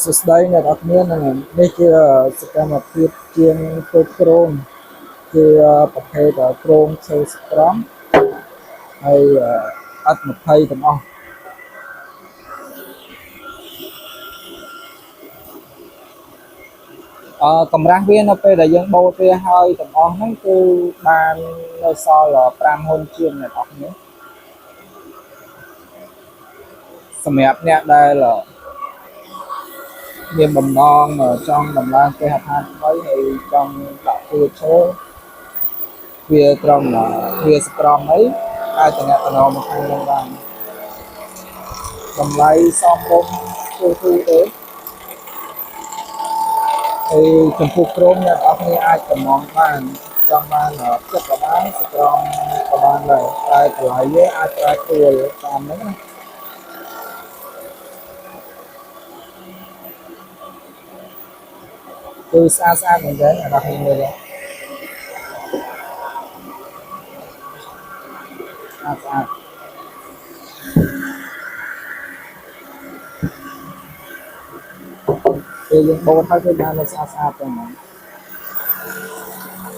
សួស្តីអ្នកនរគ្នានឹងនេះជាសកម្មភាពជាងធ្វើគ្រោងជាប្រភេទគ្រោងឈើស្ក្រំហើយអត់20ទាំងអស់កម្រាស់វានៅពេលដែលយើងបូតវាហើយទាំងអស់ហ្នឹងគឺបាននៅសល់5ហ៊ុនជាងអ្នកនរគ្នាសម្រាប់អ្នកដែលមានបំណងចង់ដំឡើងគេហដ្ឋានថ្មីហើយចង់ដាក់ពូជឈើវាត្រង់វាសក្រមអីអាចតំណមកខាងនោះបានតម្លៃសមរម្យទូទេហើយចំពោះក្រុមអ្នកនរគ្នាអាចតំណបានចង់បានចិត្តក៏បានសក្រមក៏បានដែរតែតម្លៃវាអាចប្រែប្រួលតាមហ្នឹងណាគឺស្អាតមែនទេអ្នកនរគ្នាមើលស្អាតពេលយើងបូតហើយគឺបានស្អាតចឹងហ្មង